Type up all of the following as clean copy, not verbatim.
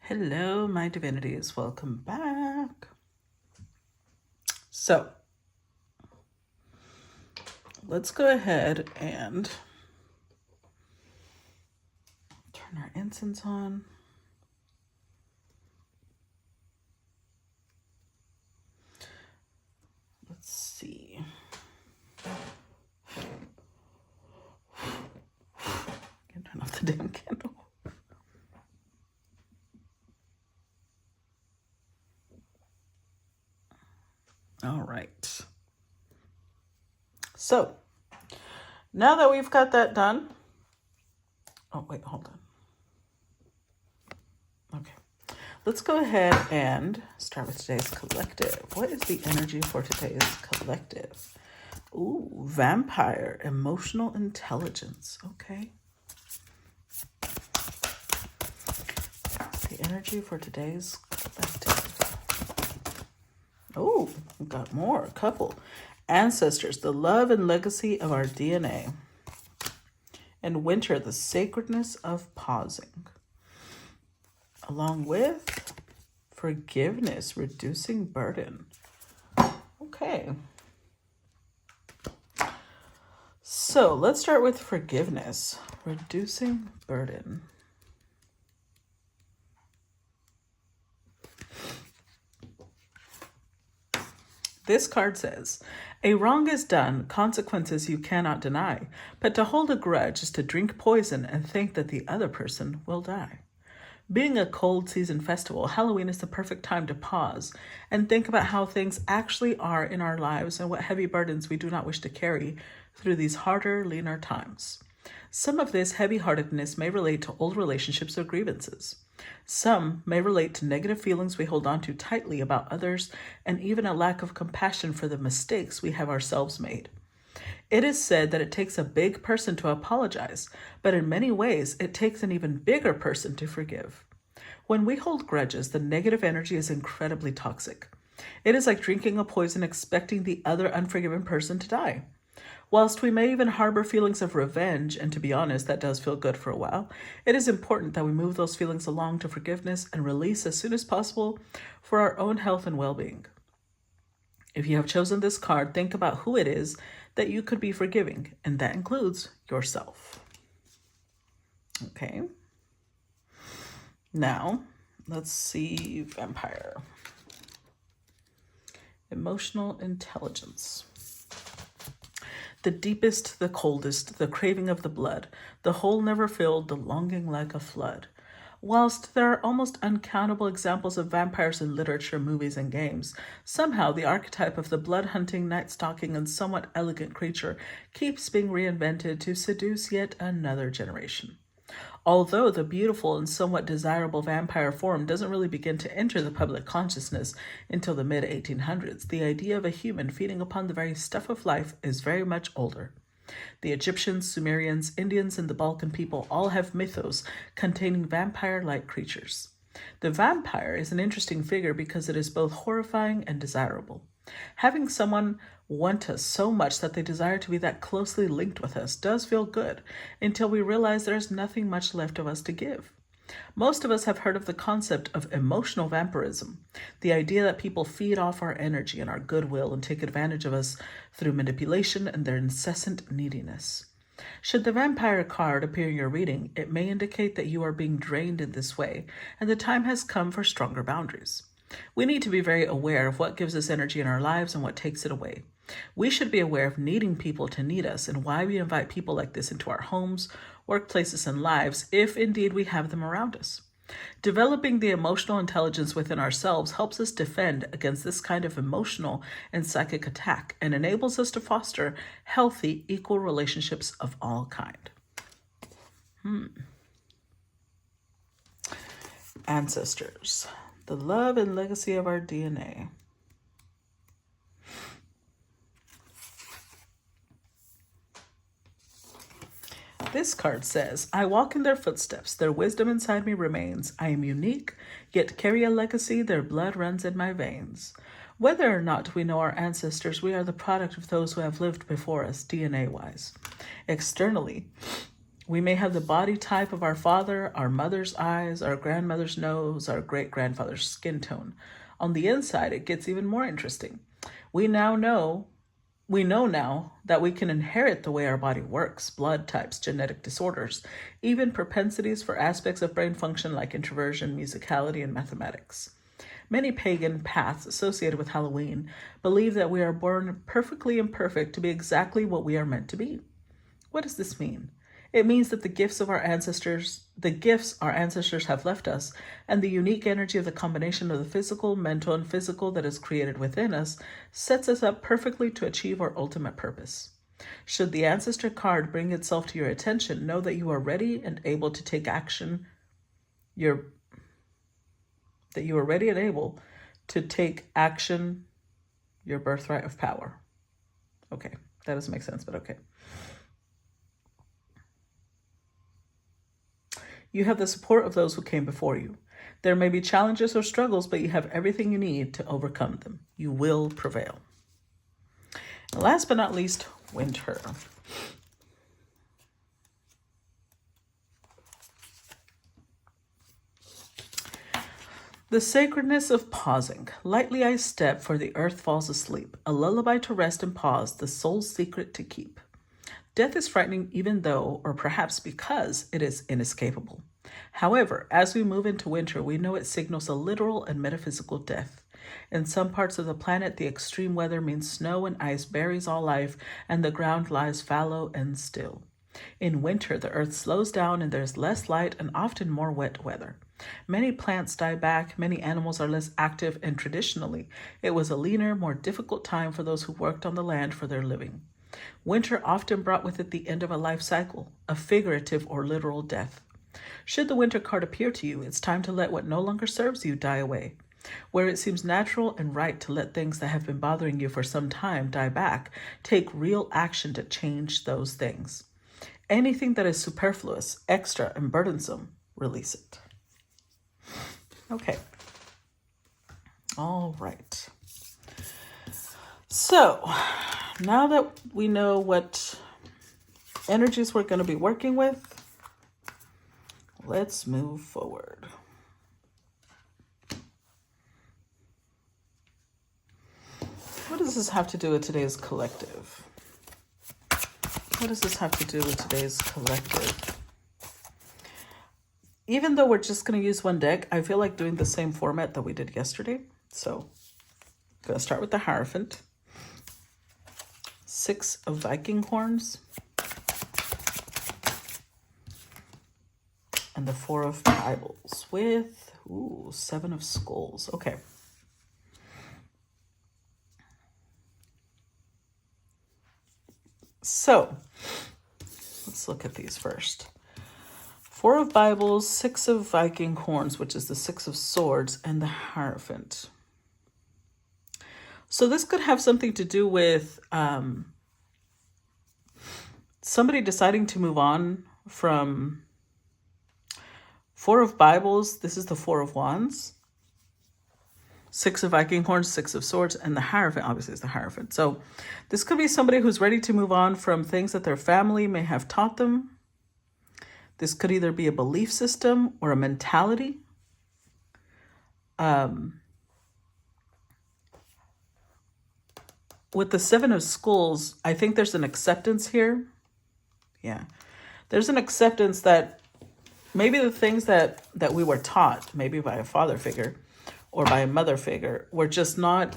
Hello, my divinities. Welcome back. So, let's go ahead and turn our incense on. Let's see. Can't turn off the damn candle. All right. So, now that we've got that done, oh, wait, hold on. Okay. Let's go ahead and start with today's collective. What is the energy for today's collective? Ooh, vampire, emotional intelligence. Okay. The energy for today's collective. Oh, we've got more. A couple. Ancestors, the love and legacy of our DNA. And winter, the sacredness of pausing. Along with forgiveness, reducing burden. Okay. So let's start with forgiveness, reducing burden. This card says, a wrong is done, consequences you cannot deny, but to hold a grudge is to drink poison and think that the other person will die. Being a cold season festival, Halloween is the perfect time to pause and think about how things actually are in our lives and what heavy burdens we do not wish to carry through these harder, leaner times. Some of this heavy-heartedness may relate to old relationships or grievances. Some may relate to negative feelings we hold on to tightly about others and even a lack of compassion for the mistakes we have ourselves made. It is said that it takes a big person to apologize, but in many ways, it takes an even bigger person to forgive. When we hold grudges, the negative energy is incredibly toxic. It is like drinking a poison expecting the other unforgiven person to die. Whilst we may even harbor feelings of revenge, and to be honest, that does feel good for a while, it is important that we move those feelings along to forgiveness and release as soon as possible for our own health and well-being. If you have chosen this card, think about who it is that you could be forgiving, and that includes yourself. Okay. Now, let's see vampire. Emotional intelligence. The deepest, the coldest, the craving of the blood, the hole never filled, the longing like a flood. Whilst there are almost uncountable examples of vampires in literature, movies, and games, somehow the archetype of the blood-hunting, night-stalking, and somewhat elegant creature keeps being reinvented to seduce yet another generation. Although the beautiful and somewhat desirable vampire form doesn't really begin to enter the public consciousness until the mid-1800s, the idea of a human feeding upon the very stuff of life is very much older. The Egyptians, Sumerians, Indians, and the Balkan people all have mythos containing vampire-like creatures. The vampire is an interesting figure because it is both horrifying and desirable. Having someone want us so much that they desire to be that closely linked with us does feel good until we realize there's nothing much left of us to give. Most of us have heard of the concept of emotional vampirism, the idea that people feed off our energy and our goodwill and take advantage of us through manipulation and their incessant neediness. Should the vampire card appear in your reading, it may indicate that you are being drained in this way, and the time has come for stronger boundaries. We need to be very aware of what gives us energy in our lives and what takes it away. We should be aware of needing people to need us and why we invite people like this into our homes, workplaces, and lives if indeed we have them around us. Developing the emotional intelligence within ourselves helps us defend against this kind of emotional and psychic attack and enables us to foster healthy, equal relationships of all kind. Ancestors, the love and legacy of our DNA. This card says, I walk in their footsteps, their wisdom inside me remains. I am unique, yet carry a legacy, their blood runs in my veins. Whether or not we know our ancestors, we are the product of those who have lived before us, DNA-wise. Externally, We may have the body type of our father, our mother's eyes, our grandmother's nose, our great-grandfather's skin tone. On the inside, it gets even more interesting. We know now that we can inherit the way our body works, blood types, genetic disorders, even propensities for aspects of brain function like introversion, musicality, and mathematics. Many pagan paths associated with Halloween believe that we are born perfectly imperfect to be exactly what we are meant to be. What does this mean? It means that the gifts our ancestors have left us, and the unique energy of the combination of the physical, mental, and physical that is created within us sets us up perfectly to achieve our ultimate purpose. Should the ancestor card bring itself to your attention, know that you are ready and able to take action. That you are ready and able to take action, your birthright of power. Okay, that doesn't make sense, but okay. You have the support of those who came before you. There may be challenges or struggles, but you have everything you need to overcome them. You will prevail. And last but not least, winter. The sacredness of pausing. Lightly I step, for the earth falls asleep. A lullaby to rest and pause, the soul's secret to keep. Death is frightening even though, or perhaps because, it is inescapable. However, as we move into winter, we know it signals a literal and metaphysical death. In some parts of the planet, the extreme weather means snow and ice buries all life, and the ground lies fallow and still. In winter, the earth slows down and there's less light and often more wet weather. Many plants die back, many animals are less active, and traditionally, it was a leaner, more difficult time for those who worked on the land for their living. Winter often brought with it the end of a life cycle, a figurative or literal death. Should the winter card appear to you, it's time to let what no longer serves you die away. Where it seems natural and right to let things that have been bothering you for some time die back, take real action to change those things. Anything that is superfluous, extra, and burdensome, release it. Okay. All right. So, now that we know what energies we're going to be working with, let's move forward. What does this have to do with today's collective? What does this have to do with today's collective? Even though we're just going to use one deck, I feel like doing the same format that we did yesterday. So, I'm going to start with the Hierophant. 6 of Viking horns. And the 4 of Bibles with 7 of skulls. Okay. So, let's look at these first. 4 of Bibles, 6 of Viking horns, which is the 6 of swords, and the Hierophant. So this could have something to do with somebody deciding to move on from 4 of Bibles. This is the 4 of Wands. 6 of Viking horns, 6 of swords, and the Hierophant obviously is the Hierophant. So this could be somebody who's ready to move on from things that their family may have taught them. This could either be a belief system or a mentality. With the 7 of skulls, I think there's an acceptance here. Yeah. There's an acceptance that maybe the things that we were taught, maybe by a father figure or by a mother figure, were just not,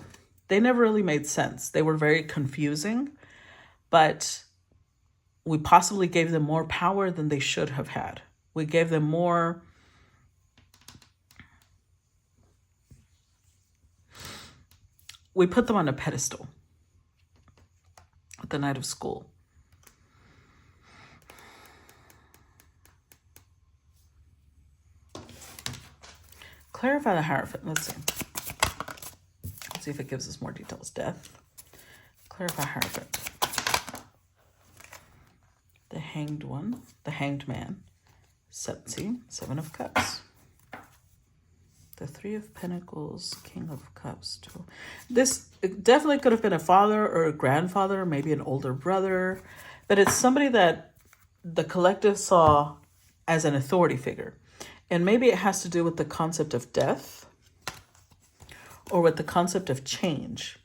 they never really made sense. They were very confusing, but we possibly gave them more power than they should have had. We gave them more, we put them on a pedestal at the Knight of School. Clarify the Hierophant. Let's see. Let's see if it gives us more details. Death. Clarify Hierophant. The Hanged One. The Hanged Man. 7 of Cups. The 3 of Pentacles. King of Cups. This definitely could have been a father or a grandfather, maybe an older brother. But it's somebody that the collective saw as an authority figure. And maybe it has to do with the concept of death or with the concept of change.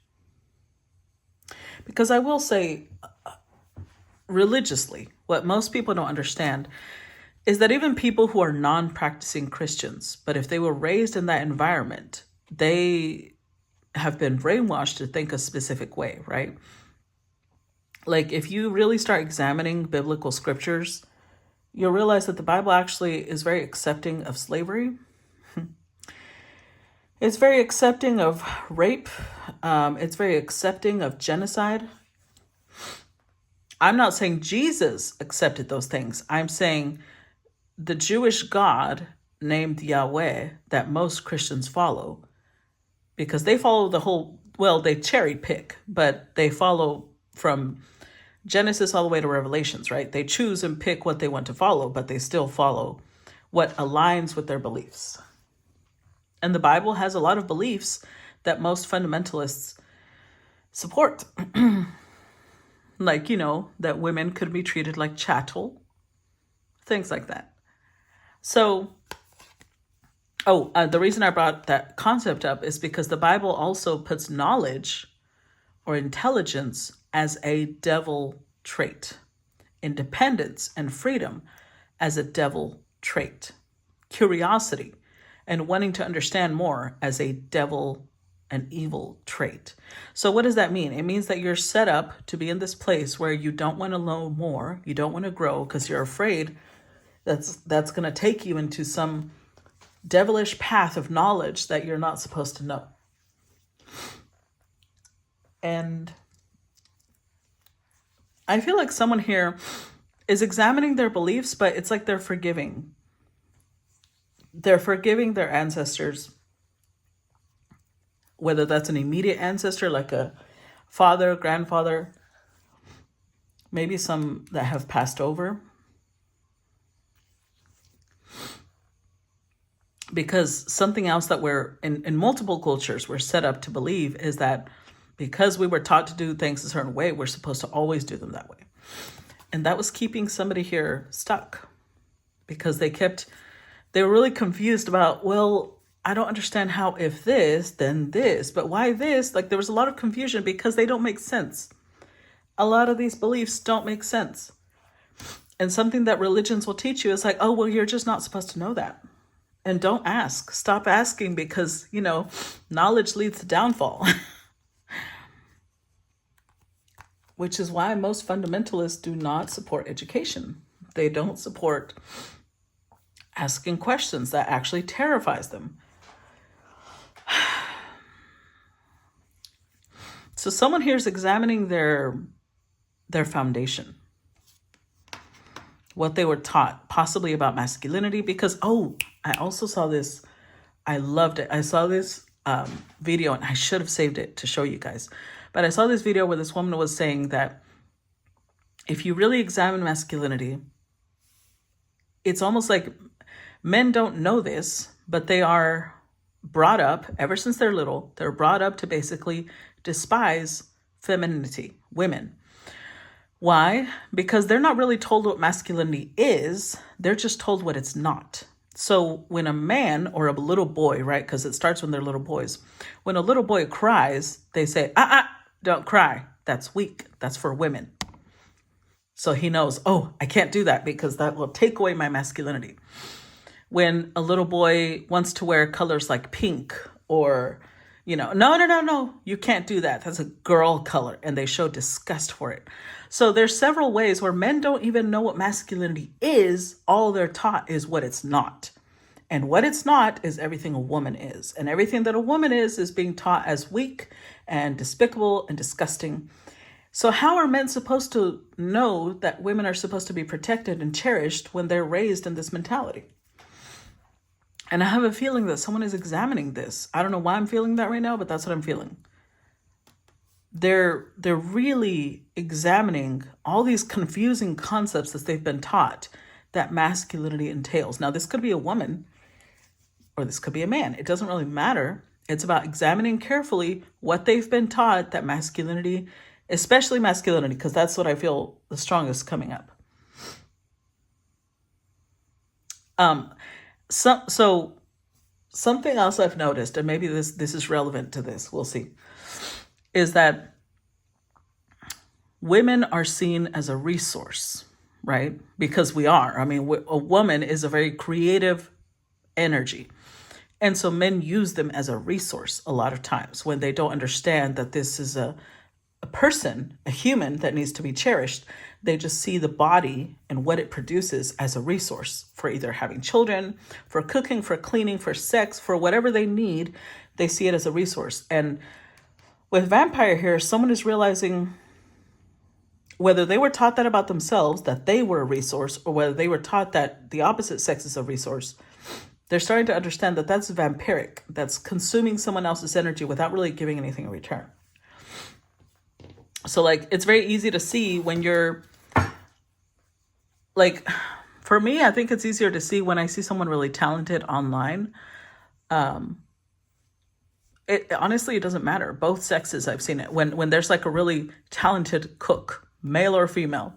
Because I will say, religiously, what most people don't understand is that even people who are non-practicing Christians, but if they were raised in that environment, they have been brainwashed to think a specific way, right? Like if you really start examining biblical scriptures, you'll realize that the Bible actually is very accepting of slavery. It's very accepting of rape. It's very accepting of genocide. I'm not saying Jesus accepted those things. I'm saying the Jewish God named Yahweh that most Christians follow, because they follow the whole, well, they cherry pick, but they follow from Genesis all the way to Revelations, right? They choose and pick what they want to follow, but they still follow what aligns with their beliefs. And the Bible has a lot of beliefs that most fundamentalists support. Like, that women could be treated like chattel, things like that. So, the reason I brought that concept up is because the Bible also puts knowledge or intelligence as a devil trait, independence and freedom as a devil trait, curiosity and wanting to understand more as a devil and evil trait. So what does that mean? It means that you're set up to be in this place where you don't want to learn more, you don't want to grow because you're afraid that's going to take you into some devilish path of knowledge that you're not supposed to know. And I feel like someone here is examining their beliefs, but it's like they're forgiving. They're forgiving their ancestors, whether that's an immediate ancestor, like a father, grandfather, maybe some that have passed over. Because something else that we're in multiple cultures we're set up to believe is that because we were taught to do things a certain way, we're supposed to always do them that way. And that was keeping somebody here stuck because they were really confused about, well, I don't understand how if this, then this, but why this? Like there was a lot of confusion because they don't make sense. A lot of these beliefs don't make sense. And something that religions will teach you is like, oh, well, you're just not supposed to know that. And don't ask. Stop asking because, knowledge leads to downfall. Which is why most fundamentalists do not support education. They don't support asking questions. That actually terrifies them. So someone here is examining their foundation. What they were taught, possibly about masculinity, because, I also saw this. I loved it. I saw this video and I should have saved it to show you guys. But I saw this video where this woman was saying that if you really examine masculinity, it's almost like men don't know this, but they are brought up, ever since they're little, they're brought up to basically despise femininity, women. Why? Because they're not really told what masculinity is. They're just told what it's not. So when a man or a little boy, right, because it starts when they're little boys, when a little boy cries, they say, don't cry. That's weak. That's for women. So he knows, I can't do that because that will take away my masculinity. When a little boy wants to wear colors like pink or, no, you can't do that. That's a girl color. And they show disgust for it. So there's several ways where men don't even know what masculinity is. All they're taught is what it's not. And what it's not is everything a woman is. And everything that a woman is being taught as weak and despicable and disgusting. So how are men supposed to know that women are supposed to be protected and cherished when they're raised in this mentality? And I have a feeling that someone is examining this. I don't know why I'm feeling that right now, but that's what I'm feeling. They're really examining all these confusing concepts that they've been taught that masculinity entails. Now, this could be a woman or this could be a man. It doesn't really matter. It's about examining carefully what they've been taught that masculinity, especially masculinity, because that's what I feel the strongest coming up. So something else I've noticed, and maybe this is relevant to this, we'll see, is that women are seen as a resource, right? Because we are. I mean, a woman is a very creative energy. And so men use them as a resource a lot of times when they don't understand that this is a person, a human that needs to be cherished. They just see the body and what it produces as a resource for either having children, for cooking, for cleaning, for sex, for whatever they need. They see it as a resource. And with vampire here, someone is realizing whether they were taught that about themselves, that they were a resource, or whether they were taught that the opposite sex is a resource, they're starting to understand that that's vampiric. That's consuming someone else's energy without really giving anything in return. So like, it's very easy to see when you're like, for me, I think it's easier to see when I see someone really talented online. Honestly, it doesn't matter. Both sexes, I've seen it. When there's like a really talented cook, male or female,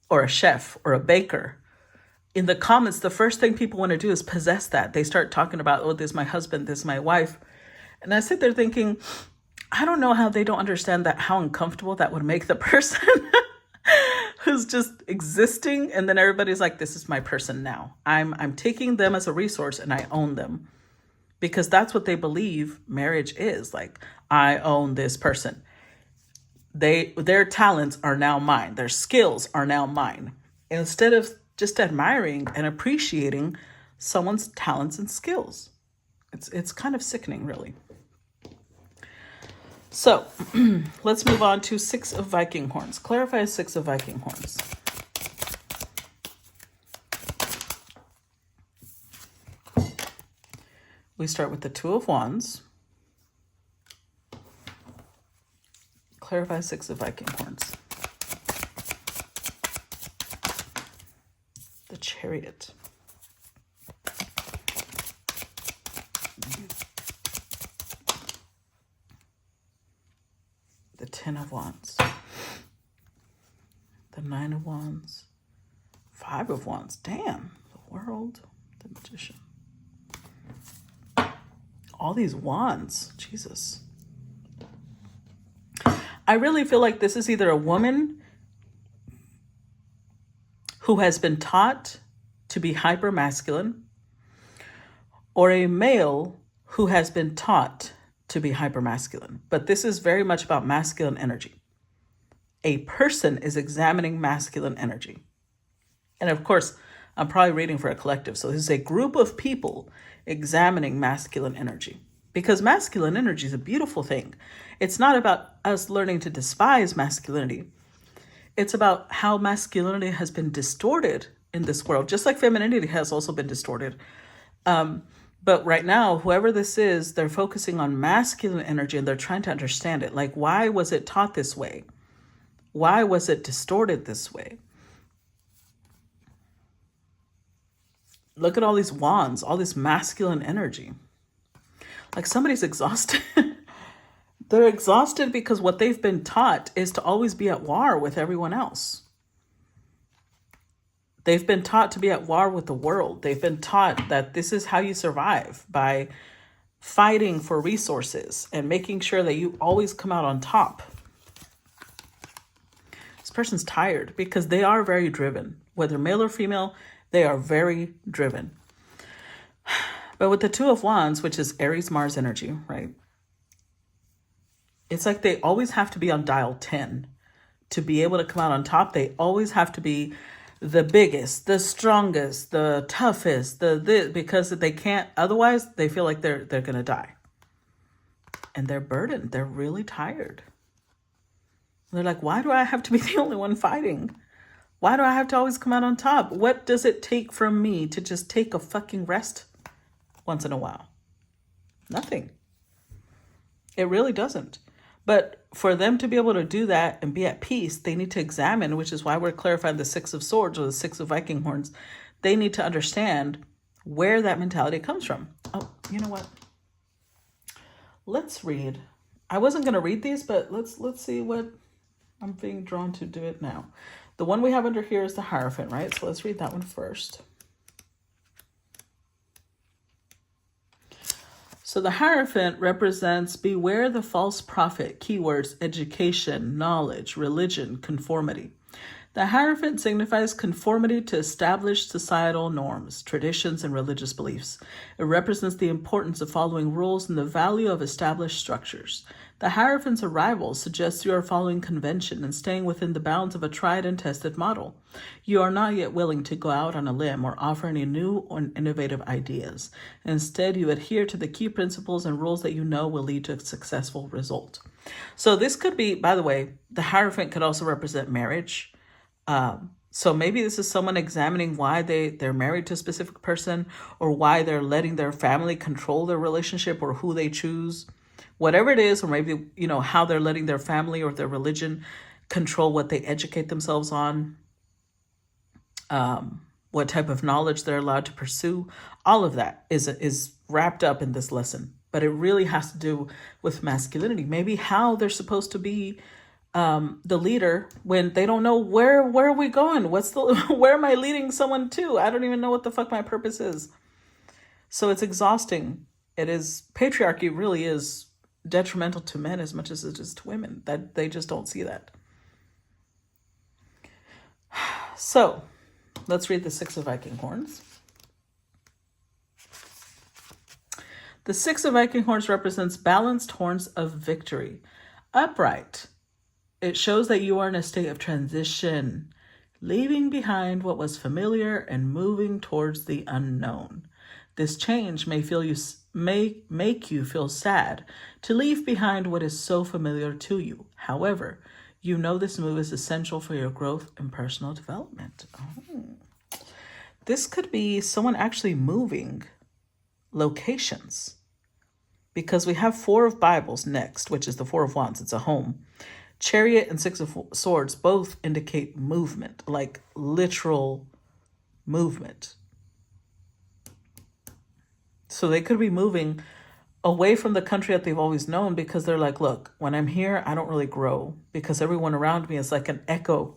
or a chef or a baker, in the comments, the first thing people want to do is possess that. They start talking about, oh, this is my husband, this is my wife. And I sit there thinking, I don't know how they don't understand that, how uncomfortable that would make the person who's just existing. And then everybody's like, this is my person now. I'm taking them as a resource and I own them. Because that's what they believe marriage is. Like, I own this person. Their talents are now mine. Their skills are now mine. Instead of just admiring and appreciating someone's talents and skills. It's kind of sickening, really. So let's move on to 6 of Viking horns. Clarify 6 of Viking horns. We start with the 2 of wands. Clarify 6 of Viking horns. The Chariot. The 10 of wands. The 9 of wands. 5 of wands. Damn. The World. The Magician. All these wands. Jesus. I really feel like this is either a woman who has been taught to be hyper masculine, or a male who has been taught to be hyper masculine. But this is very much about masculine energy. A person is examining masculine energy. And of course, I'm probably reading for a collective. So this is a group of people examining masculine energy. Because masculine energy is a beautiful thing. It's not about us learning to despise masculinity. It's about how masculinity has been distorted in this world, just like femininity has also been distorted. But right now, whoever this is, they're focusing on masculine energy and they're trying to understand it. Like, why was it taught this way? Why was it distorted this way? Look at all these wands, all this masculine energy. Like, somebody's exhausted. They're exhausted because what they've been taught is to always be at war with everyone else. They've been taught to be at war with the world. They've been taught that this is how you survive, by fighting for resources and making sure that you always come out on top. This person's tired because they are very driven. Whether male or female, they are very driven. But with the 2 of wands, which is Aries, Mars energy, right? It's like they always have to be on dial 10 to be able to come out on top. They always have to be the biggest, the strongest, the toughest, because they can't, otherwise they feel like they're going to die. And they're burdened. They're really tired. They're like, why do I have to be the only one fighting? Why do I have to always come out on top? What does it take from me to just take a fucking rest once in a while? Nothing. It really doesn't. But for them to be able to do that and be at peace, they need to examine, which is why we're clarifying the 6 of swords or the 6 of Viking horns. They need to understand where that mentality comes from. Oh, you know what? Let's read. I wasn't going to read these, but let's see what I'm being drawn to do it now. The one we have under here is the Hierophant, right? So let's read that one first. So the Hierophant represents beware the false prophet, keywords education, knowledge, religion, conformity. The Hierophant signifies conformity to established societal norms, traditions, and religious beliefs. It represents the importance of following rules and the value of established structures. The Hierophant's arrival suggests you are following convention and staying within the bounds of a tried and tested model. You are not yet willing to go out on a limb or offer any new or innovative ideas. Instead, you adhere to the key principles and rules that you know will lead to a successful result. So this could be, by the way, the Hierophant could also represent marriage. So maybe this is someone examining why they're married to a specific person, or why they're letting their family control their relationship or who they choose, whatever it is, or maybe, how they're letting their family or their religion control what they educate themselves on, what type of knowledge they're allowed to pursue. All of that is wrapped up in this lesson, but it really has to do with masculinity. Maybe how they're supposed to be the leader when they don't know where are we going? Where am I leading someone to? I don't even know what the fuck my purpose is. So it's exhausting. Patriarchy really is detrimental to men as much as it is to women. That they just don't see that. So let's read the Six of Viking Horns. The Six of Viking Horns represents balanced horns of victory. Upright. It shows that you are in a state of transition, leaving behind what was familiar and moving towards the unknown. This change may make you feel sad to leave behind what is so familiar to you. However, you know this move is essential for your growth and personal development. This could be someone actually moving locations, because we have Four of Bibles next, which is the Four of Wands. It's a home. Chariot and Six of Swords both indicate movement, like literal movement. So they could be moving away from the country that they've always known, because they're like, look, when I'm here, I don't really grow, because everyone around me is like an echo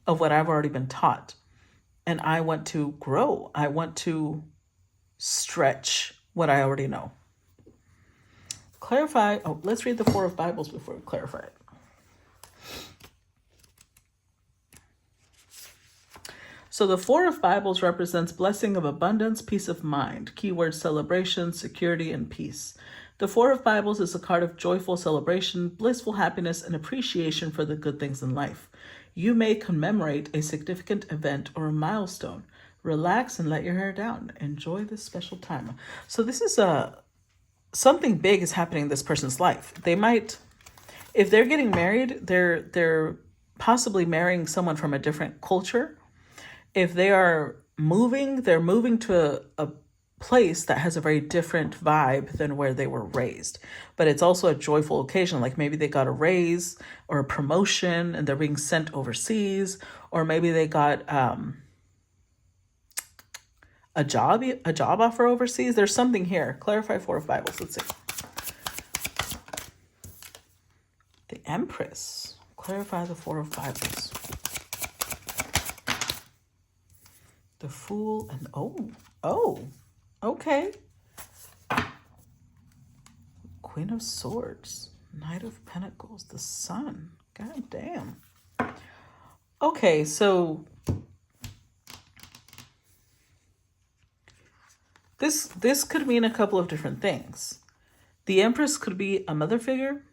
of what I've already been taught. And I want to grow. I want to stretch what I already know. Clarify. Oh, let's read the Four of Bibles before we clarify it. So the Four of Bibles represents blessing of abundance, peace of mind, keyword celebration, security, and peace. The Four of Bibles is a card of joyful celebration, blissful happiness, and appreciation for the good things in life. You may commemorate a significant event or a milestone. Relax and let your hair down. Enjoy this special time. So this is something big is happening in this person's life. They might, if they're getting married, they're possibly marrying someone from a different culture. If they are moving, they're moving to a place that has a very different vibe than where they were raised. But it's also a joyful occasion. Like maybe they got a raise or a promotion and they're being sent overseas, or maybe they got a job offer overseas. There's something here. Clarify Four of Bibles. Let's see. The Empress. Clarify the Four of Bibles. The Fool and okay. Queen of Swords, Knight of Pentacles, the Sun. God damn. Okay, so this could mean a couple of different things. The Empress could be a mother figure,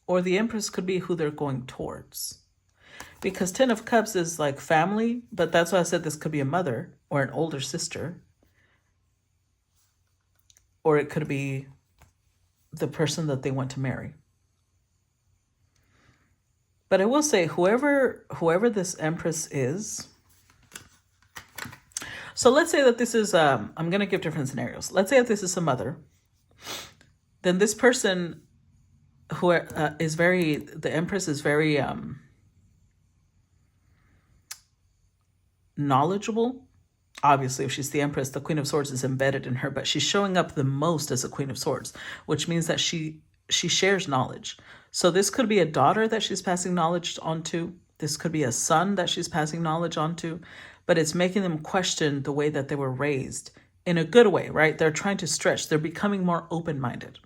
or the Empress could be who they're going towards. Because Ten of Cups is like family, but that's why I said this could be a mother or an older sister. Or it could be the person that they want to marry. But I will say, whoever this Empress is, so let's say that this is, I'm going to give different scenarios. Let's say that this is a mother. Then this person who the Empress is very knowledgeable. Obviously, if she's the Empress, the Queen of Swords is embedded in her, but she's showing up the most as a Queen of Swords, which means that she shares knowledge. So this could be a daughter that she's passing knowledge onto. This could be a son that she's passing knowledge onto, but it's making them question the way that they were raised in a good way, right? They're trying to stretch. They're becoming more open-minded.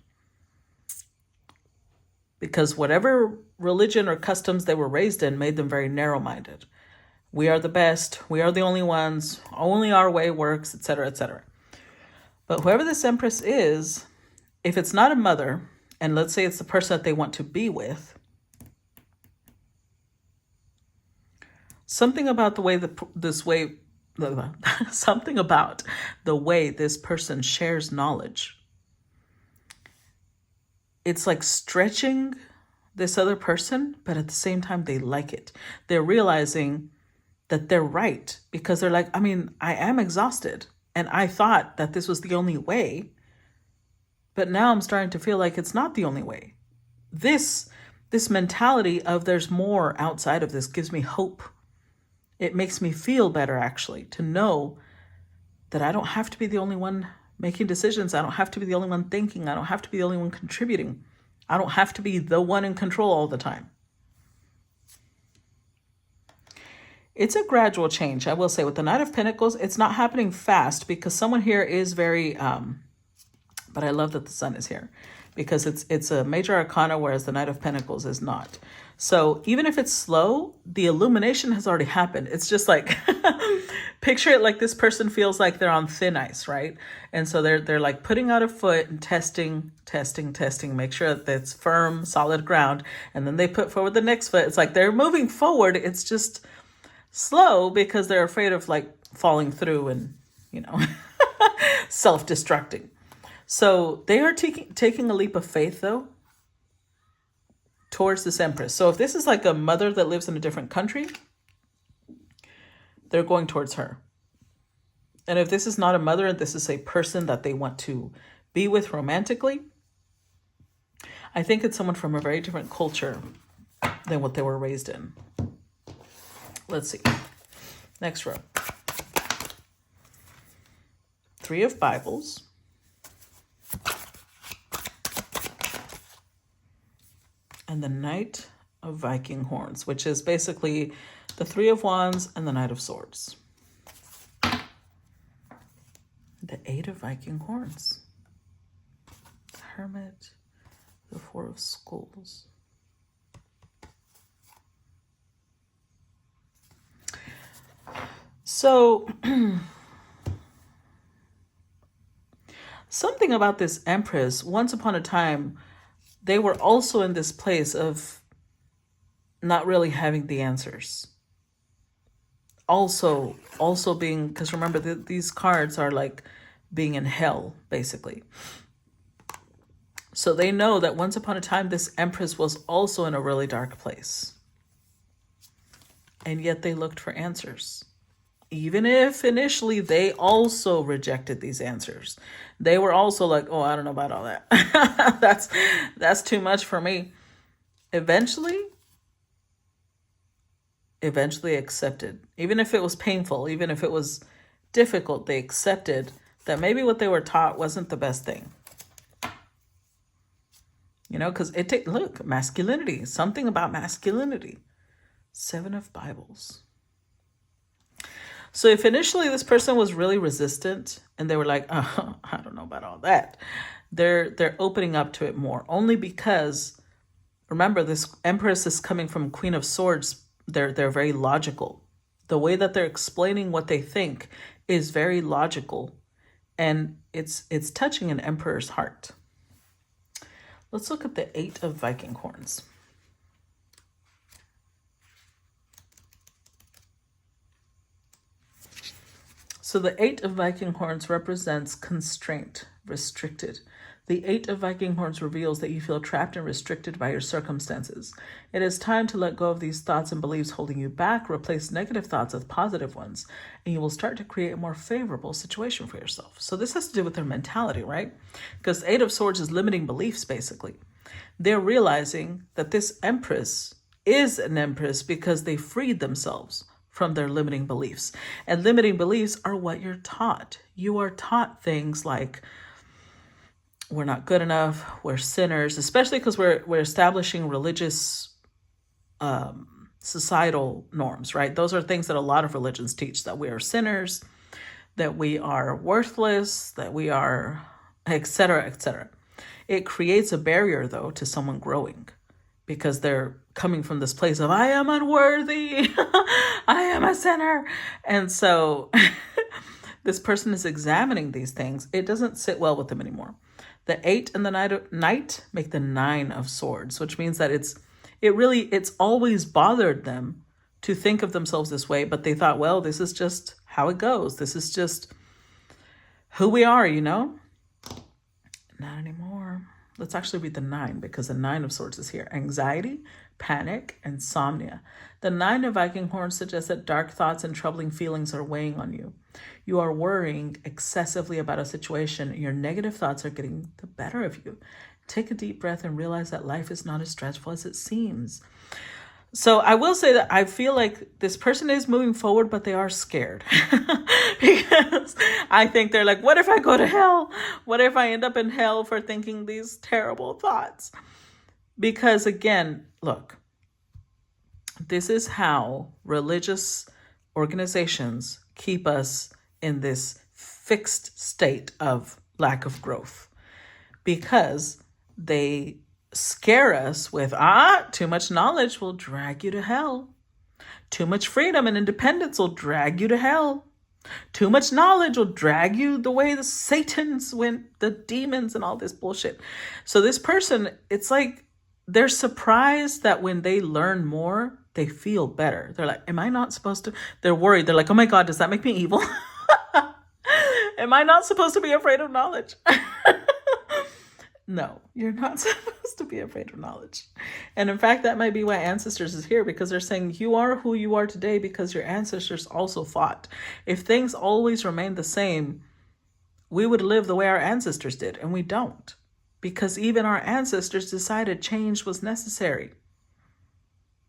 Because whatever religion or customs they were raised in made them very narrow-minded. We are the best. We are the only ones. Only our way works, etc., etc. But whoever this Empress is, if it's not a mother, and let's say it's the person that they want to be with, something about the way something about the way this person shares knowledge, it's like stretching this other person, but at the same time, they like it. They're realizing that they're right, because they're like, I mean, I am exhausted and I thought that this was the only way, but now I'm starting to feel like it's not the only way. This mentality of there's more outside of this gives me hope. It makes me feel better, actually, to know that I don't have to be the only one making decisions. I don't have to be the only one thinking. I don't have to be the only one contributing. I don't have to be the one in control all the time. It's a gradual change, I will say. With the Knight of Pentacles, it's not happening fast, because someone here is very, but I love that the Sun is here, because it's a major arcana, whereas the Knight of Pentacles is not. So even if it's slow, the illumination has already happened. It's just like, picture it like this person feels like they're on thin ice, right? And so they're like putting out a foot and testing, make sure that it's firm, solid ground. And then they put forward the next foot. It's like they're moving forward. It's just slow because they're afraid of like falling through and, self-destructing. So they are taking a leap of faith, though, towards this Empress. So if this is like a mother that lives in a different country, they're going towards her. And if this is not a mother and this is a person that they want to be with romantically, I think it's someone from a very different culture than what they were raised in. Let's see. Next row. 3 of Bibles. And the Knight of Viking Horns, which is basically the 3 of Wands and the Knight of Swords. The 8 of Viking Horns. The Hermit. The 4 of Skulls. So, something about this Empress, once upon a time, they were also in this place of not really having the answers. Also being, because remember, these cards are like being in hell, basically. So they know that once upon a time, this Empress was also in a really dark place. And yet they looked for answers. Even if initially they also rejected these answers. They were also like, oh, I don't know about all that. That's too much for me. Eventually accepted. Even if it was painful, even if it was difficult, they accepted that maybe what they were taught wasn't the best thing. Because look, masculinity, something about masculinity. 7 of Bibles. So if initially this person was really resistant and they were like, oh, I don't know about all that, they're opening up to it more. Only because, remember, this Empress is coming from Queen of Swords. They're very logical. The way that they're explaining what they think is very logical. And it's touching an Emperor's heart. Let's look at the 8 of Viking Horns. So the 8 of Viking Horns represents constraint, restricted. The 8 of Viking Horns reveals that you feel trapped and restricted by your circumstances. It is time to let go of these thoughts and beliefs holding you back, replace negative thoughts with positive ones, and you will start to create a more favorable situation for yourself. So this has to do with their mentality, right? Because 8 of Swords is limiting beliefs, basically. They're realizing that this Empress is an Empress because they freed themselves from their limiting beliefs. And limiting beliefs are what you're taught. You are taught things like, we're not good enough, we're sinners, especially because we're establishing religious societal norms, right? Those are things that a lot of religions teach, that we are sinners, that we are worthless, that we are, etc., etc. It creates a barrier, though, to someone growing because they're coming from this place of, I am unworthy, I am a sinner. And so this person is examining these things. It doesn't sit well with them anymore. The 8 and the Knight make the 9 of Swords, which means that it's always bothered them to think of themselves this way, but they thought, well, this is just how it goes. This is just who we are, Not anymore. Let's actually read the 9 because the 9 of Swords is here. Anxiety, panic, insomnia. The 9 of Viking horns suggests that dark thoughts and troubling feelings are weighing on you. You are worrying excessively about a situation. Your negative thoughts are getting the better of you. Take a deep breath and realize that life is not as stressful as it seems. So I will say that I feel like this person is moving forward, but they are scared because I think they're like, what if I go to hell? What if I end up in hell for thinking these terrible thoughts? Because again, look, this is how religious organizations keep us in this fixed state of lack of growth, because they scare us with, too much knowledge will drag you to hell. Too much freedom and independence will drag you to hell. Too much knowledge will drag you the way the Satans went, the demons and all this bullshit. So this person, it's like they're surprised that when they learn more, they feel better. They're like, am I not supposed to? They're worried. They're like, oh my God, does that make me evil? Am I not supposed to be afraid of knowledge? No, you're not supposed to be afraid of knowledge. And in fact, that might be why Ancestors is here, because they're saying you are who you are today because your ancestors also fought. If things always remained the same, we would live the way our ancestors did, and we don't. Because even our ancestors decided change was necessary.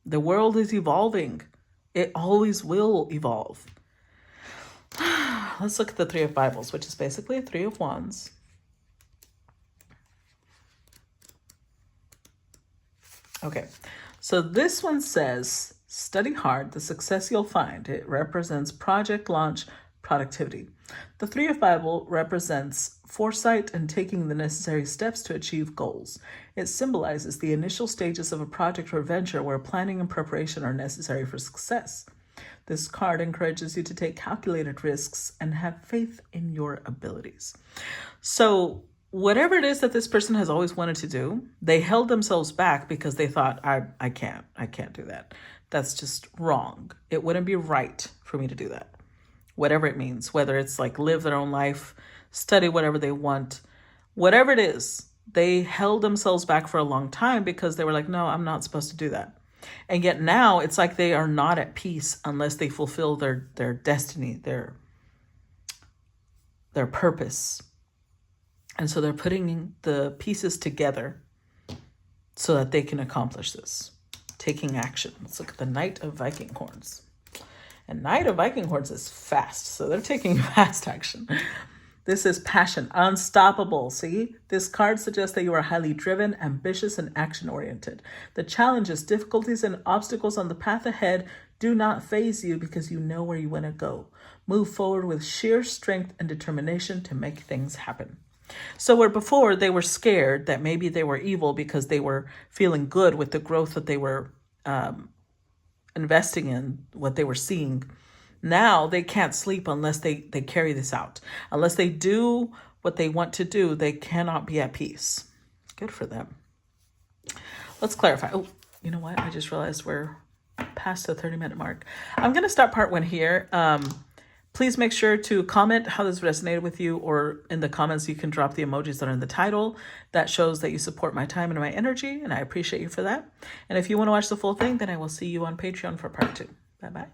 The world is evolving. It always will evolve. Let's look at the 3 of Bibles, which is basically a 3 of Wands. Okay, so this one says, study hard, the success you'll find. It represents project launch, productivity. The 3 of Bible represents foresight and taking the necessary steps to achieve goals. It symbolizes the initial stages of a project or venture where planning and preparation are necessary for success. This card encourages you to take calculated risks and have faith in your abilities. So whatever it is that this person has always wanted to do, they held themselves back because they thought, I can't do that. That's just wrong. It wouldn't be right for me to do that. Whatever it means, whether it's like live their own life, study whatever they want, whatever it is, they held themselves back for a long time because they were like, no, I'm not supposed to do that. And yet now it's like they are not at peace unless they fulfill their destiny, their purpose. And so they're putting the pieces together so that they can accomplish this, taking action. Let's look at the Knight of Viking horns. And Knight of Viking horns is fast, so they're taking fast action. This is passion, unstoppable. See, this card suggests that you are highly driven, ambitious, and action-oriented. The challenges, difficulties, and obstacles on the path ahead do not faze you because you know where you want to go. Move forward with sheer strength and determination to make things happen. So where before they were scared that maybe they were evil because they were feeling good with the growth that they were investing in, what they were seeing, now they can't sleep unless they carry this out. Unless they do what they want to do, they cannot be at peace. Good for them. Let's clarify. Oh, you know what? I just realized we're past the 30-minute mark. I'm going to stop part 1 here. Please make sure to comment how this resonated with you, or in the comments you can drop the emojis that are in the title. That shows that you support my time and my energy, and I appreciate you for that. And if you want to watch the full thing, then I will see you on Patreon for part 2. Bye-bye.